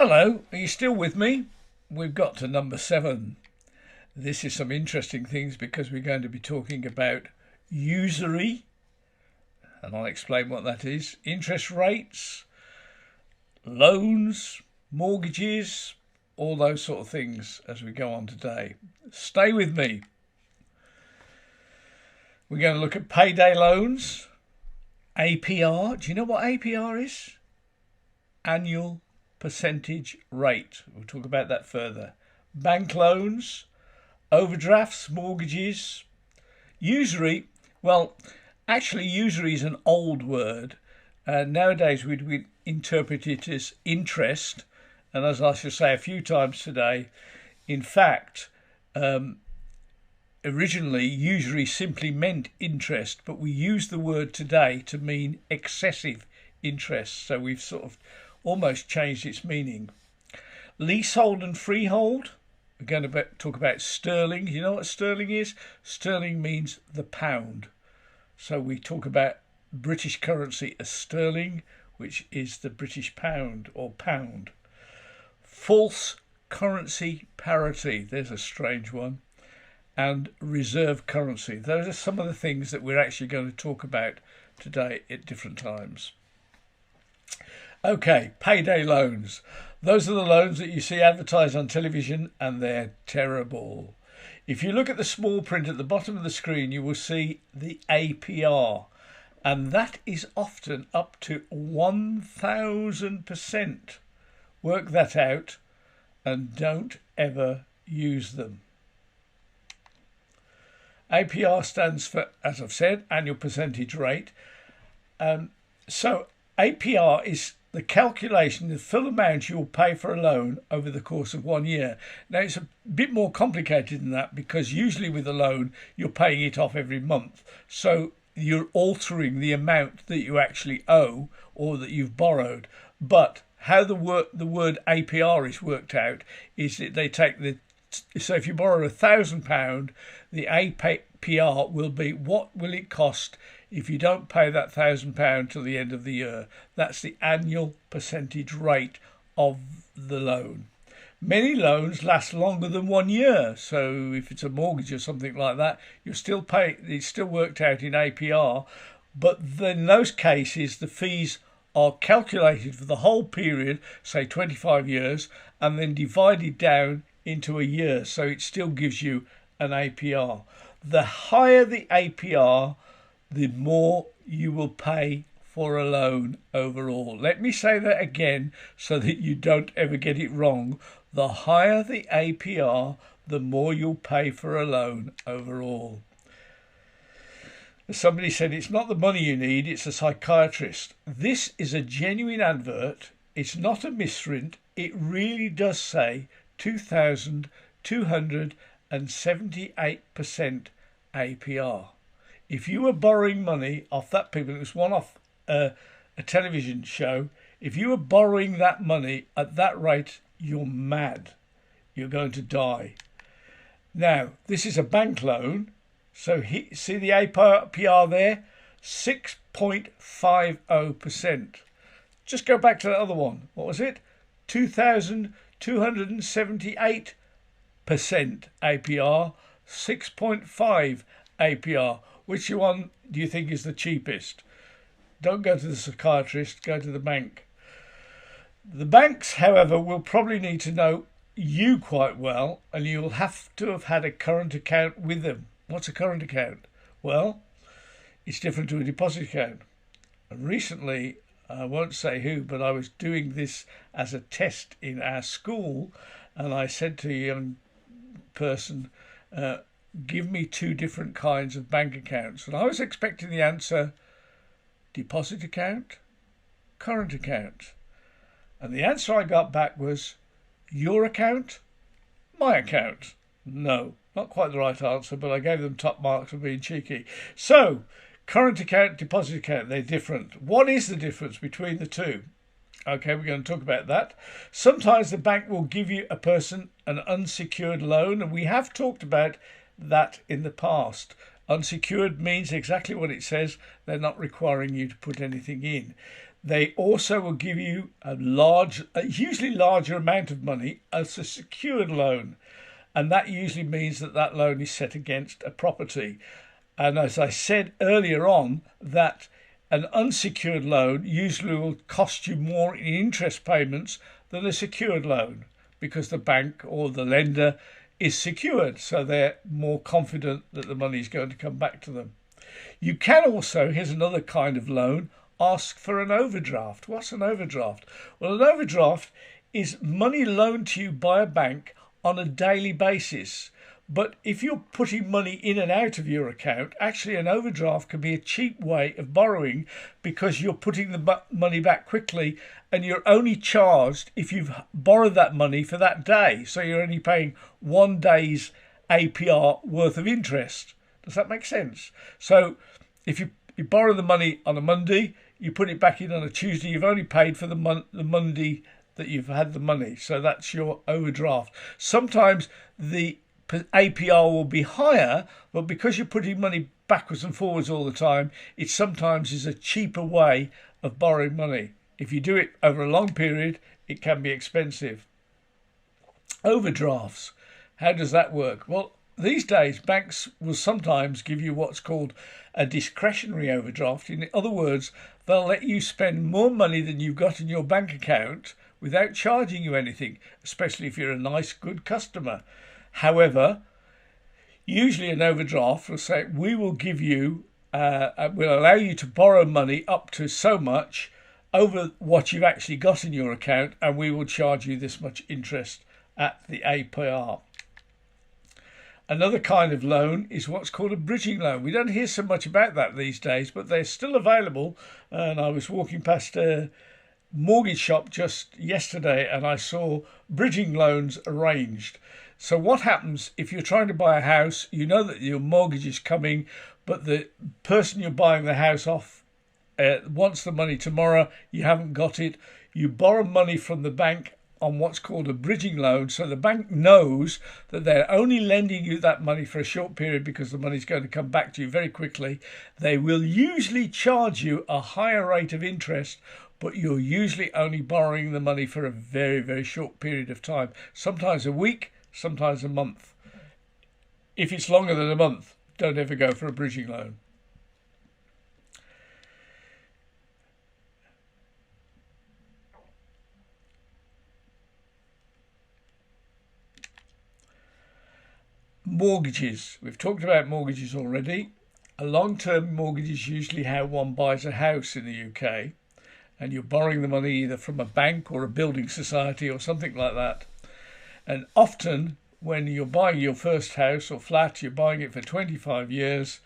Hello, are you still with me? We've got to number 7. This is some interesting things because we're going to be talking about usury, and I'll explain what that is, interest rates, loans, mortgages, all those sort of things as we go on today. Stay with me. We're going to look at payday loans, APR. Do you know what APR is? Annual percentage rate. We'll talk about that further. Bank loans, overdrafts, mortgages, usury. Well, actually, usury is an old word. Nowadays, we'd interpret it as interest. And as I shall say a few times today, in fact, originally, usury simply meant interest, but we use the word today to mean excessive interest. So we've sort of almost changed its meaning. Leasehold and freehold. We're going to talk about sterling. You know what sterling is? Sterling means the pound. So we talk about British currency as sterling, which is the British pound or pound. False currency parity. There's a strange one. And reserve currency. Those are some of the things that we're actually going to talk about today at different times. Okay, payday loans. Those are the loans that you see advertised on television, and they're terrible. If you look at the small print at the bottom of the screen, you will see the APR, and that is often up to 1,000%. Work that out and don't ever use them. APR stands for, as I've said, annual percentage rate. So APR is the calculation, the full amount you will pay for a loan over the course of 1 year. Now, it's a bit more complicated than that because usually with a loan, you're paying it off every month. So you're altering the amount that you actually owe or that you've borrowed. But how the word APR is worked out is that they take so if you borrow £1,000, the APR will be what will it cost if you don't pay that £1,000 till the end of the year. That's the annual percentage rate of the loan. Many loans last longer than 1 year, so if it's a mortgage or something like that, you're still paying. It's still worked out in APR, but then in those cases the fees are calculated for the whole period, say 25 years, and then divided down into a year, so it still gives you an APR. The higher the APR, the more you will pay for a loan overall. Let me say that again so that you don't ever get it wrong. The higher the APR, the more you'll pay for a loan overall. Somebody said it's not the money you need, it's a psychiatrist. This is a genuine advert. It's not a misprint. It really does say 2,278% APR. If you were borrowing money off that people, it was one off a television show, if you were borrowing that money at that rate, you're mad. You're going to die. Now, this is a bank loan. So see the APR there? 6.50%. Just go back to that other one. What was it? 2,278% APR, 6.5 APR. Which one do you think is the cheapest? Don't go to the psychiatrist, go to the bank. The banks, however, will probably need to know you quite well, and you'll have to have had a current account with them. What's a current account? Well, it's different to a deposit account. And recently, I won't say who, but I was doing this as a test in our school, and I said to a young person, give me 2 different kinds of bank accounts. And I was expecting the answer, deposit account, current account. And the answer I got back was, your account, my account. No, not quite the right answer, but I gave them top marks for being cheeky. So, current account, deposit account, they're different. What is the difference between the two? Okay, we're going to talk about that. Sometimes the bank will give you a person an unsecured loan, and we have talked about that in the past. Unsecured means exactly what it says. They're not requiring you to put anything in. They also will give you a usually larger amount of money as a secured loan. And that usually means that that loan is set against a property. And as I said earlier on, that an unsecured loan usually will cost you more in interest payments than a secured loan, because the bank or the lender is secured, so they're more confident that the money is going to come back to them. You can also, here's another kind of loan, ask for an overdraft. What's an overdraft? Well, an overdraft is money loaned to you by a bank on a daily basis. But if you're putting money in and out of your account, actually an overdraft can be a cheap way of borrowing, because you're putting the money back quickly and you're only charged if you've borrowed that money for that day. So you're only paying 1 day's APR worth of interest. Does that make sense? So if you borrow the money on a Monday, you put it back in on a Tuesday, you've only paid for the Monday that you've had the money. So that's your overdraft. Sometimes the APR will be higher, but because you're putting money backwards and forwards all the time, it sometimes is a cheaper way of borrowing money. If you do it over a long period, it can be expensive. Overdrafts. How does that work? Well, these days banks will sometimes give you what's called a discretionary overdraft. In other words, they'll let you spend more money than you've got in your bank account without charging you anything, especially if you're a nice, good customer. However, usually an overdraft will say, we will give you, will allow you to borrow money up to so much over what you've actually got in your account, and we will charge you this much interest at the APR. Another kind of loan is what's called a bridging loan. We don't hear so much about that these days, but they're still available. And I was walking past a mortgage shop just yesterday and I saw bridging loans arranged. So what happens if you're trying to buy a house, you know that your mortgage is coming, but the person you're buying the house off wants the money tomorrow, you haven't got it, you borrow money from the bank on what's called a bridging loan. So the bank knows that they're only lending you that money for a short period because the money's going to come back to you very quickly. They will usually charge you a higher rate of interest, but you're usually only borrowing the money for a very, very short period of time, sometimes a week, sometimes a month. If it's longer than a month, don't ever go for a bridging loan. Mortgages. We've talked about mortgages already. A long-term mortgage is usually how one buys a house in the UK, and you're borrowing the money either from a bank or a building society or something like that. And often when you're buying your first house or flat, you're buying it for 25 years,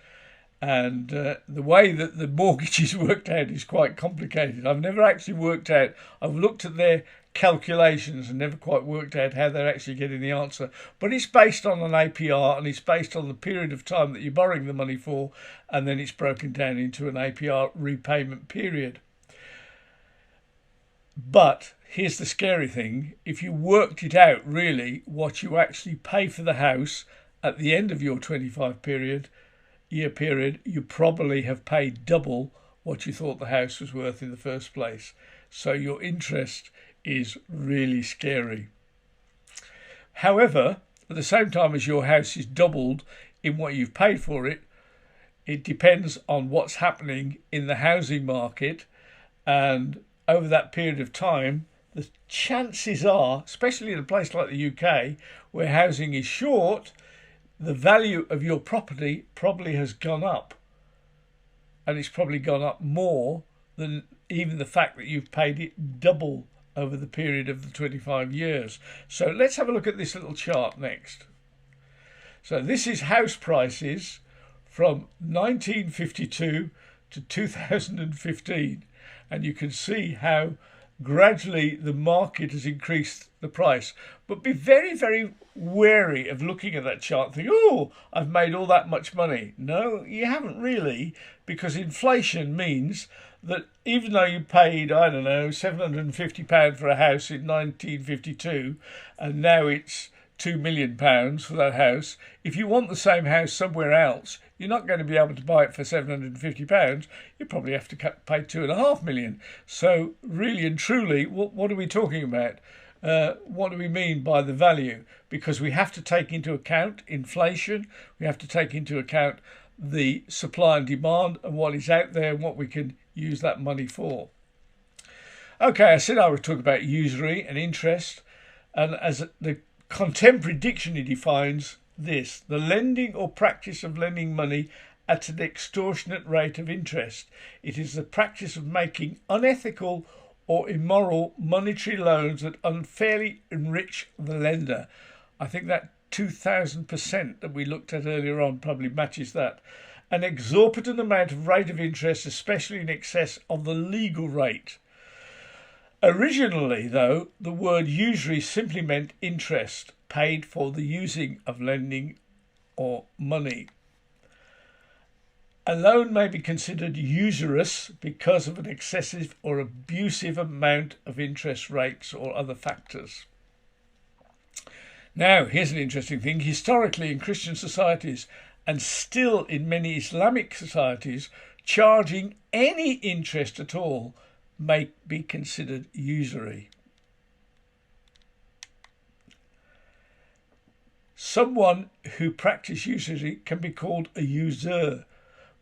and the way that the mortgage is worked out is quite complicated. I've never actually worked out, I've looked at their calculations and never quite worked out how they're actually getting the answer, but it's based on an APR and it's based on the period of time that you're borrowing the money for, and then it's broken down into an APR repayment period. But here's the scary thing: if you worked it out really what you actually pay for the house at the end of your 25-year period, you probably have paid double what you thought the house was worth in the first place. So your interest is really scary. However, at the same time as your house is doubled in what you've paid for it, it depends on what's happening in the housing market, and over that period of time, the chances are, especially in a place like the UK where housing is short, the value of your property probably has gone up, and it's probably gone up more than even the fact that you've paid it double over the period of the 25 years. So let's have a look at this little chart next. So this is house prices from 1952 to 2015, and you can see how gradually the market has increased the price. But be very, very wary of looking at that chart and think, oh, I've made all that much money. No, you haven't really, because inflation means that even though you paid, I don't know, £750 for a house in 1952, and now it's £2 million for that house. If you want the same house somewhere else, you're not going to be able to buy it for £750. You probably have to pay £2.5 million. So really and truly, what are we talking about? What do we mean by the value? Because we have to take into account inflation. We have to take into account the supply and demand and what is out there and what we can use that money for. Okay, I said I would talk about usury and interest, and as the contemporary dictionary defines this: the lending or practice of lending money at an extortionate rate of interest. It is the practice of making unethical or immoral monetary loans that unfairly enrich the lender. I think that 2,000% that we looked at earlier on probably matches that. An exorbitant amount of rate of interest, especially in excess of the legal rate. Originally, though, the word usury simply meant interest paid for the using of lending or money. A loan may be considered usurious because of an excessive or abusive amount of interest rates or other factors. Now, here's an interesting thing. Historically, in Christian societies, and still in many Islamic societies, charging any interest at all may be considered usury. Someone who practices usury can be called a usurer,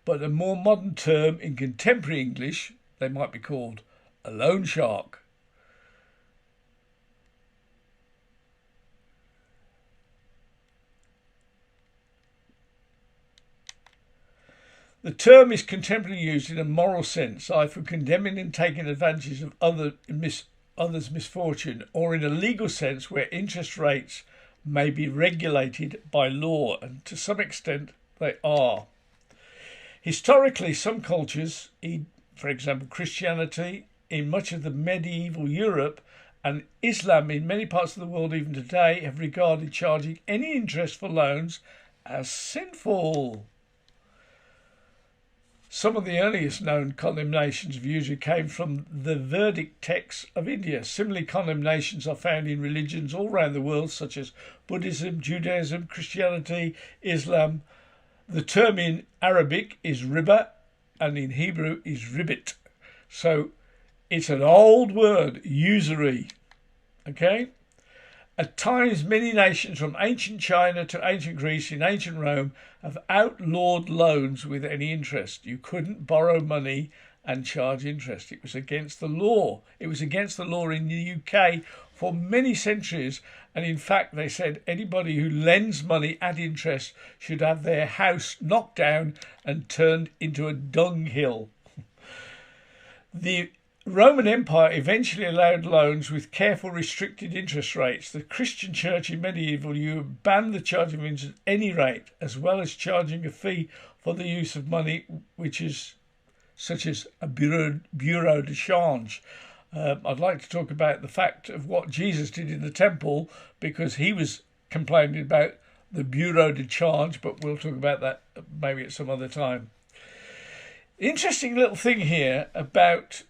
but a more modern term in contemporary English, they might be called a loan shark. The term is contemporarily used in a moral sense, either for condemning and taking advantage of others' misfortune, or in a legal sense where interest rates may be regulated by law, and to some extent they are. Historically, some cultures, for example Christianity in much of the medieval Europe and Islam in many parts of the world even today, have regarded charging any interest for loans as sinful. Some of the earliest known condemnations of usury came from the verdict texts of India. Similarly, condemnations are found in religions all around the world, such as Buddhism, Judaism, Christianity, Islam. The term in Arabic is riba, and in Hebrew is ribbit. So it's an old word, usury. Okay? At times, many nations from ancient China to ancient Greece in ancient Rome have outlawed loans with any interest. You couldn't borrow money and charge interest. It was against the law. It was against the law in the UK for many centuries. And in fact, they said anybody who lends money at interest should have their house knocked down and turned into a dunghill. The Roman Empire eventually allowed loans with careful restricted interest rates. The Christian church in medieval Europe banned the charging of interest at any rate, as well as charging a fee for the use of money, which is such as a bureau de change. I'd like to talk about the fact of what Jesus did in the temple, because he was complaining about the bureau de change, but we'll talk about that maybe at some other time. Interesting little thing here about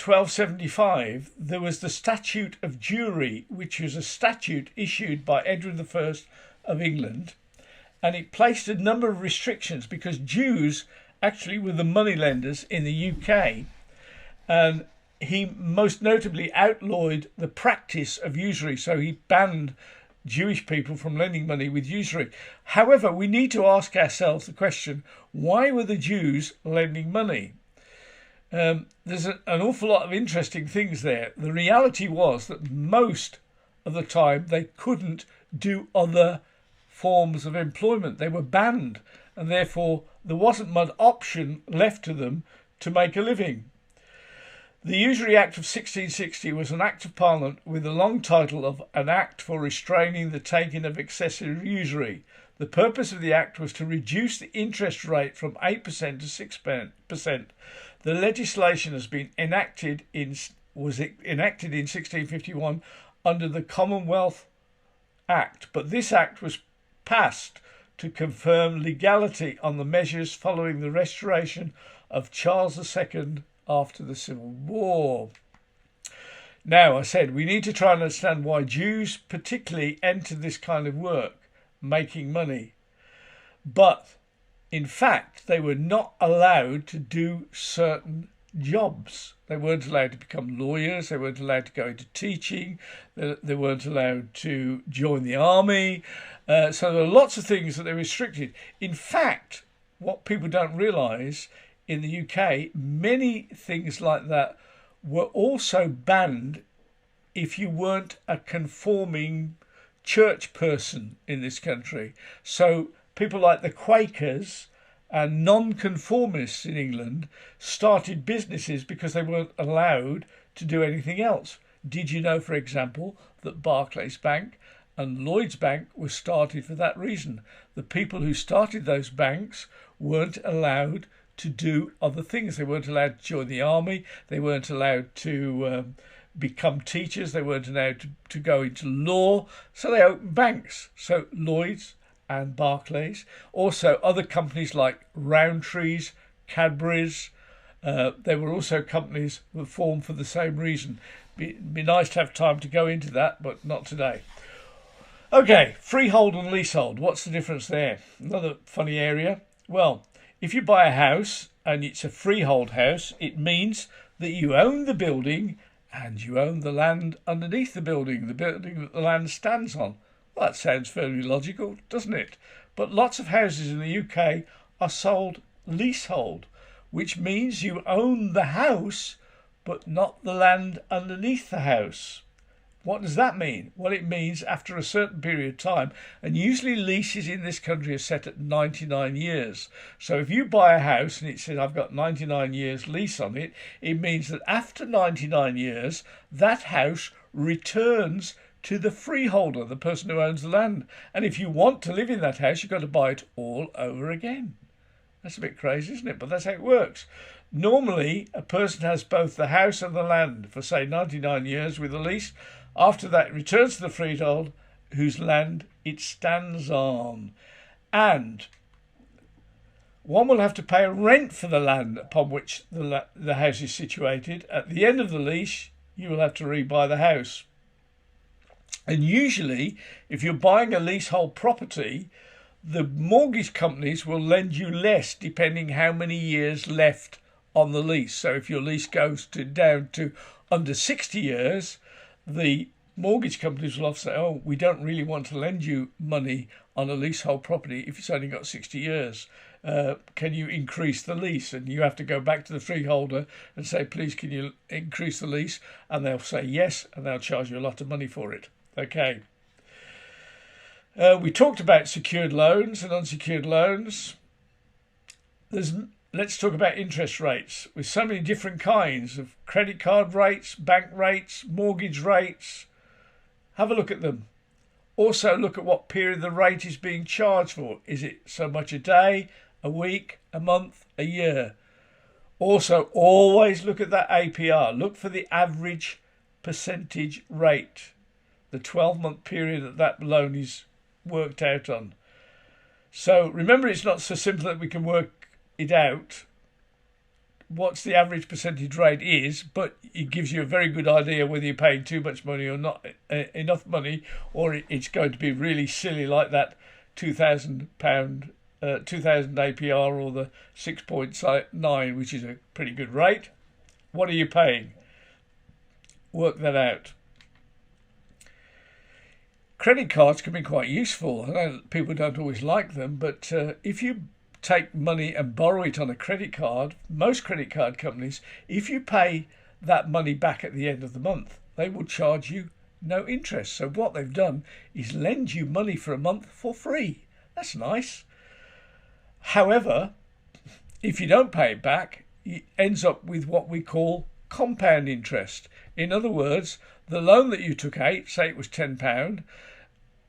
1275, there was the Statute of Jewry, which was a statute issued by Edward I of England, and it placed a number of restrictions because Jews actually were the moneylenders in the UK, and he most notably outlawed the practice of usury, so he banned Jewish people from lending money with usury. However, we need to ask ourselves the question, why were the Jews lending money? There's an awful lot of interesting things there. The reality was that most of the time they couldn't do other forms of employment. They were banned, and therefore there wasn't much option left to them to make a living. The Usury Act of 1660 was an Act of Parliament with the long title of An Act for Restraining the Taking of Excessive Usury. The purpose of the Act was to reduce the interest rate from 8% to 6%. The legislation has been was enacted in 1651 under the Commonwealth Act, but this Act was passed to confirm legality on the measures following the restoration of Charles II after the Civil War. Now, I said we need to try and understand why Jews particularly enter this kind of work, making money. But in fact, they were not allowed to do certain jobs. They weren't allowed to become lawyers. They weren't allowed to go into teaching. They weren't allowed to join the army. So there are lots of things that they restricted. In fact, what people don't realise, in the UK, many things like that were also banned if you weren't a conforming church person in this country. So people like the Quakers and non-conformists in England started businesses because they weren't allowed to do anything else. Did you know, for example, that Barclays Bank and Lloyds Bank were started for that reason? The people who started those banks weren't allowed to do other things. They weren't allowed to join the army. They weren't allowed to become teachers. They weren't allowed to go into law. So they opened banks. So Lloyds and Barclays. Also other companies like Rowntree's, Cadbury's. There were also companies that formed for the same reason. Be nice to have time to go into that, but not today. Okay, freehold and leasehold. What's the difference there? Another funny area. Well, if you buy a house and it's a freehold house, it means that you own the building and you own the land underneath the building that the land stands on. Well, that sounds fairly logical, doesn't it? But lots of houses in the UK are sold leasehold, which means you own the house but not the land underneath the house. What does that mean? Well, it means after a certain period of time, and usually leases in this country are set at 99 years. So if you buy a house and it says I've got 99 years lease on it, it means that after 99 years, that house returns to the freeholder, the person who owns the land. And if you want to live in that house, you've got to buy it all over again. That's a bit crazy, isn't it? But that's how it works. Normally, a person has both the house and the land for, say, 99 years with a lease. After that, it returns to the freehold, whose land it stands on. And one will have to pay a rent for the land upon which the house is situated. At the end of the lease, you will have to rebuy the house. And usually, if you're buying a leasehold property, the mortgage companies will lend you less depending how many years left on the lease. So if your lease goes down to under 60 years, the mortgage companies will often say, oh, we don't really want to lend you money on a leasehold property if it's only got 60 years. Can you increase the lease? And you have to go back to the freeholder and say, please, can you increase the lease? And they'll say yes, and they'll charge you a lot of money for it. Okay. We talked about secured loans and unsecured loans. Let's talk about interest rates. With so many different kinds of credit card rates, bank rates, mortgage rates. Have a look at them. Also look at what period the rate is being charged for. Is it so much a day, a week, a month, a year? Also, always look at that APR. Look for the average percentage rate, the 12-month period that loan is worked out on. So remember, it's not so simple that we can work it out what's the average percentage rate is, but it gives you a very good idea whether you're paying too much money or not enough money, or it's going to be really silly like that £2,000 2000 APR or the 6.9, which is a pretty good rate. What are you paying? Work that out. Credit cards can be quite useful. I know people don't always like them, but if you take money and borrow it on a credit card, most credit card companies, if you pay that money back at the end of the month, they will charge you no interest. So what they've done is lend you money for a month for free. That's nice. However, if you don't pay it back, it ends up with what we call compound interest. In other words, the loan that you took out, say it was £10,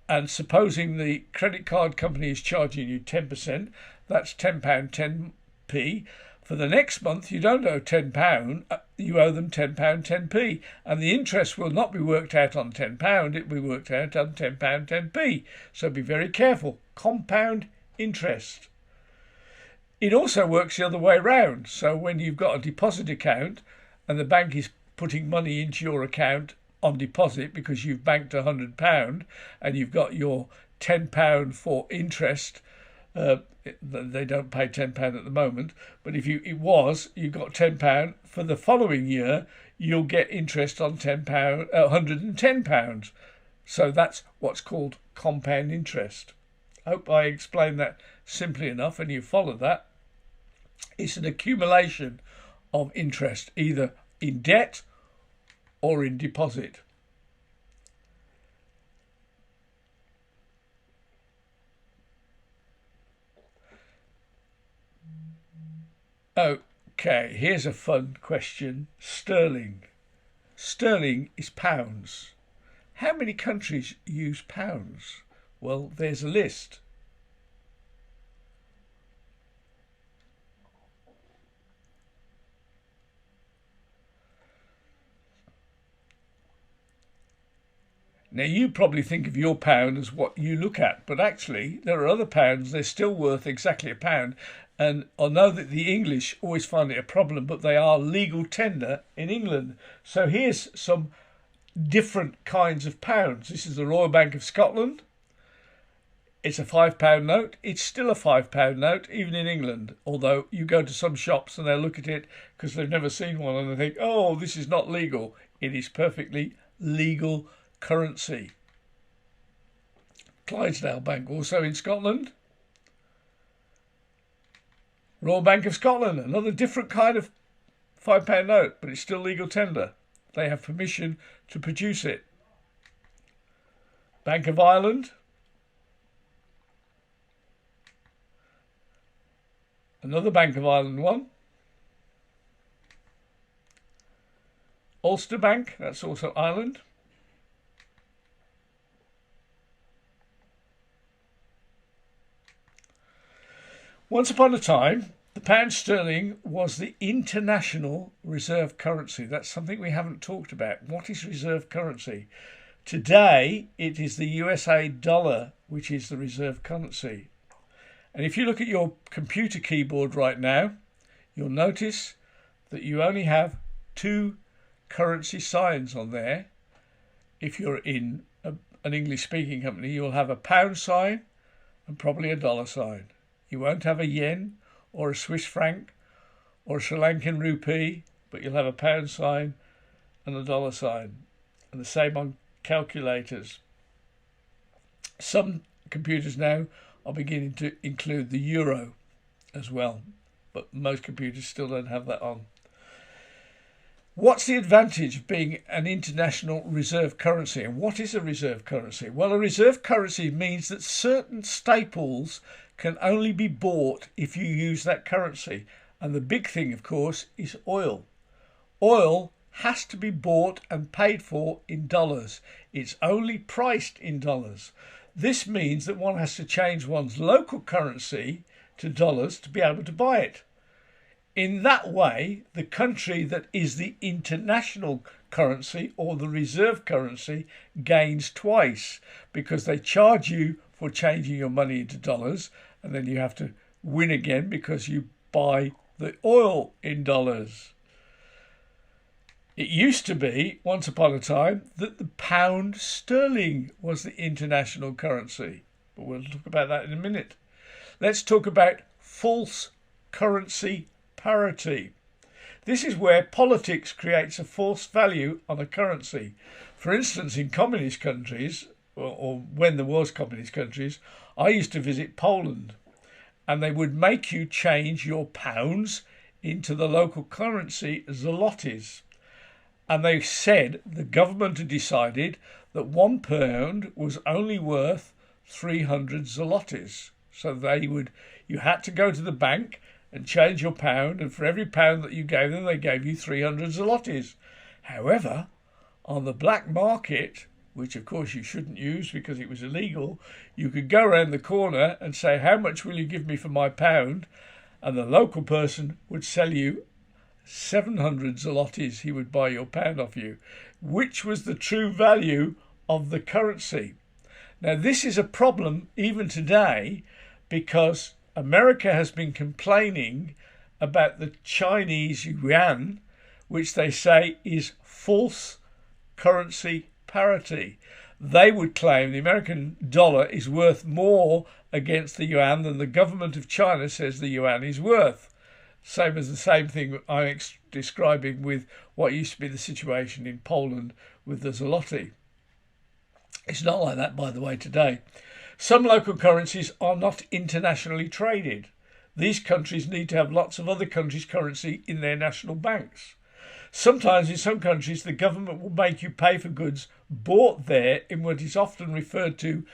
and supposing the credit card company is charging you 10%, that's £10, 10p. For the next month, you don't owe £10, you owe them £10, 10p. And the interest will not be worked out on £10, it will be worked out on £10, 10p. So be very careful. Compound interest. It also works the other way around. So when you've got a deposit account and the bank is putting money into your account on deposit because you've banked £100 and you've got your £10 for interest. They don't pay £10 at the moment, but if you got £10 for the following year, you'll get interest on £10, £110. So that's what's called compound interest. I hope I explained that simply enough and you follow that. It's an accumulation of interest, either in debt or in deposit. Okay, here's a fun question. Sterling. Sterling is pounds. How many countries use pounds? Well, there's a list. Now, you probably think of your pound as what you look at, but actually there are other pounds. They're still worth exactly a pound. And I know that the English always find it a problem, but they are legal tender in England. So here's some different kinds of pounds. This is the Royal Bank of Scotland. It's a £5 note. It's still a £5 note, even in England. Although you go to some shops and they'll look at it because they've never seen one and they think, oh, this is not legal. It is perfectly legal currency. Clydesdale Bank, also in Scotland. Royal Bank of Scotland, another different kind of £5 note, but it's still legal tender. They have permission to produce it. Bank of Ireland. Another Bank of Ireland one. Ulster Bank, that's also Ireland. Once upon a time, the pound sterling was the international reserve currency. That's something we haven't talked about. What is reserve currency? Today, it is the USA dollar, which is the reserve currency. And if you look at your computer keyboard right now, you'll notice that you only have two currency signs on there. If you're in an English-speaking company, you'll have a pound sign and probably a dollar sign. You won't have a yen or a Swiss franc or a Sri Lankan rupee, but you'll have a pound sign and a dollar sign. And the same on calculators. Some computers now are beginning to include the euro as well, but most computers still don't have that on. What's the advantage of being an international reserve currency? And what is a reserve currency? Well, a reserve currency means that certain staples can only be bought if you use that currency. And the big thing, of course, is oil. Oil has to be bought and paid for in dollars. It's only priced in dollars. This means that one has to change one's local currency to dollars to be able to buy it. In that way, the country that is the international currency or the reserve currency gains twice, because they charge you for changing your money into dollars, and then you have to win again because you buy the oil in dollars. It used to be, once upon a time, that the pound sterling was the international currency. But we'll talk about that in a minute. Let's talk about false currency parity. This is where politics creates a false value on a currency. For instance, in communist countries, or when there was communist countries, I used to visit Poland, and they would make you change your pounds into the local currency zlotys. And they said the government had decided that £1 was only worth 300 zlotys. So you had to go to the bank and change your pound, and for every pound that you gave them, they gave you 300 zlotys. However, on the black market, which of course you shouldn't use because it was illegal, you could go around the corner and say, how much will you give me for my pound? And the local person would sell you 700 zlotys. He would buy your pound off you, which was the true value of the currency. Now, this is a problem even today because America has been complaining about the Chinese yuan, which they say is false currency parity. They would claim the American dollar is worth more against the yuan than the government of China says the yuan is worth. Same as the same thing I'm describing with what used to be the situation in Poland with the zloty. It's not like that, by the way, today. Some local currencies are not internationally traded. These countries need to have lots of other countries' currency in their national banks. Sometimes in some countries the government will make you pay for goods bought there in what is often referred to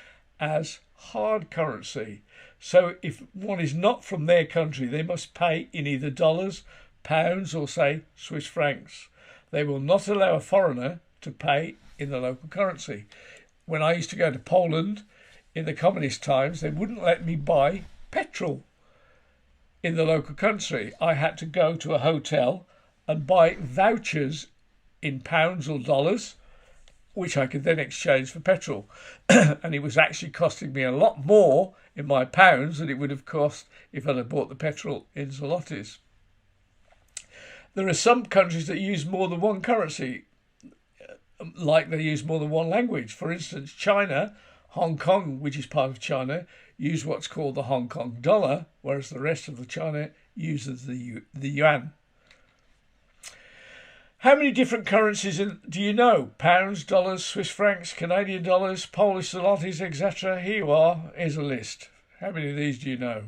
as hard currency. So if one is not from their country, they must pay in either dollars, pounds or, say, Swiss francs. They will not allow a foreigner to pay in the local currency. When I used to go to Poland in the communist times, they wouldn't let me buy petrol in the local country. I had to go to a hotel and buy vouchers in pounds or dollars, which I could then exchange for petrol. And it was actually costing me a lot more in my pounds than it would have cost if I'd have bought the petrol in zlotys. There are some countries that use more than one currency, like they use more than one language. For instance, China, Hong Kong, which is part of China, use what's called the Hong Kong dollar, whereas the rest of the China uses the yuan. How many different currencies do you know? Pounds, dollars, Swiss francs, Canadian dollars, Polish zlotys, etc. Here you are. Here's a list. How many of these do you know?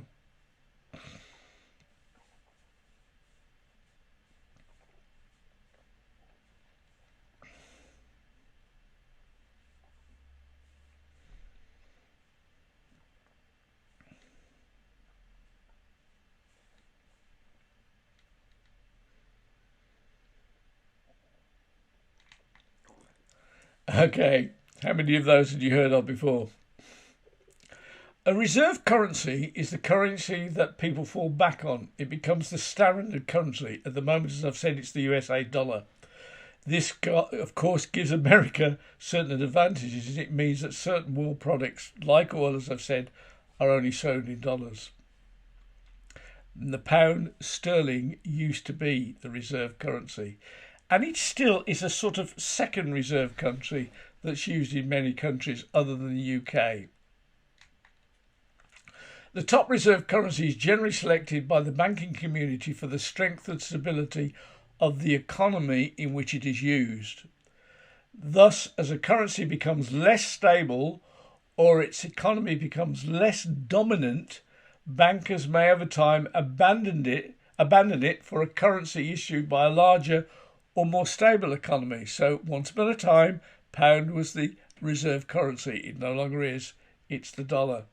Okay, how many of those had you heard of before? A reserve currency is the currency that people fall back on. It becomes the standard currency. At the moment, as I've said, it's the USA dollar. This, of course, gives America certain advantages. It means that certain war products, like oil, as I've said, are only sold in dollars. And the pound sterling used to be the reserve currency. And it still is a sort of second reserve currency that's used in many countries other than the UK. The top reserve currency is generally selected by the banking community for the strength and stability of the economy in which it is used. Thus, as a currency becomes less stable or its economy becomes less dominant, bankers may over time abandon it for a currency issued by a larger or more stable economy. So once upon a time, pound was the reserve currency. It no longer is. It's the dollar.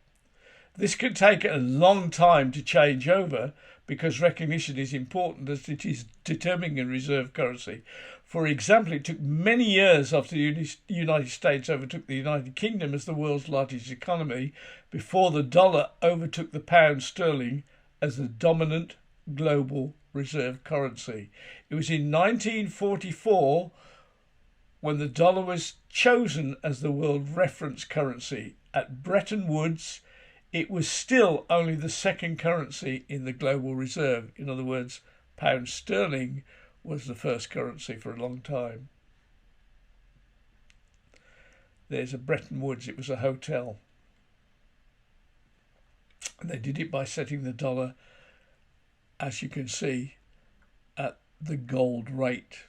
This can take a long time to change over because recognition is important as it is determining a reserve currency. For example, it took many years after the United States overtook the United Kingdom as the world's largest economy before the dollar overtook the pound sterling as the dominant global reserve currency. It was in 1944 when the dollar was chosen as the world reference currency. At Bretton Woods, it was still only the second currency in the global reserve. In other words, pound sterling was the first currency for a long time. There's a Bretton Woods. It was a hotel. And they did it by setting the dollar, as you can see, at the gold rate.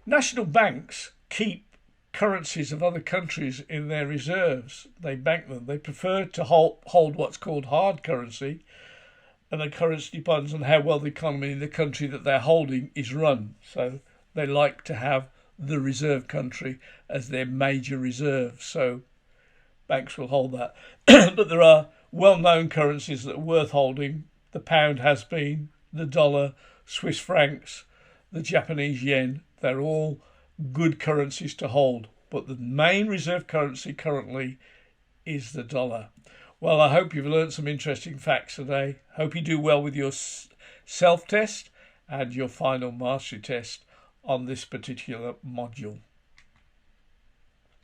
National banks keep currencies of other countries in their reserves. They bank them. They prefer to hold what's called hard currency, and the currency depends on how well the economy in the country that they're holding is run. So they like to have the reserve country as their major reserve. So banks will hold that. But there are well-known currencies that are worth holding. The pound has been, the dollar, Swiss francs, the Japanese yen. They're all good currencies to hold. But the main reserve currency currently is the dollar. Well, I hope you've learned some interesting facts today. Hope you do well with your self-test and your final mastery test on this particular module.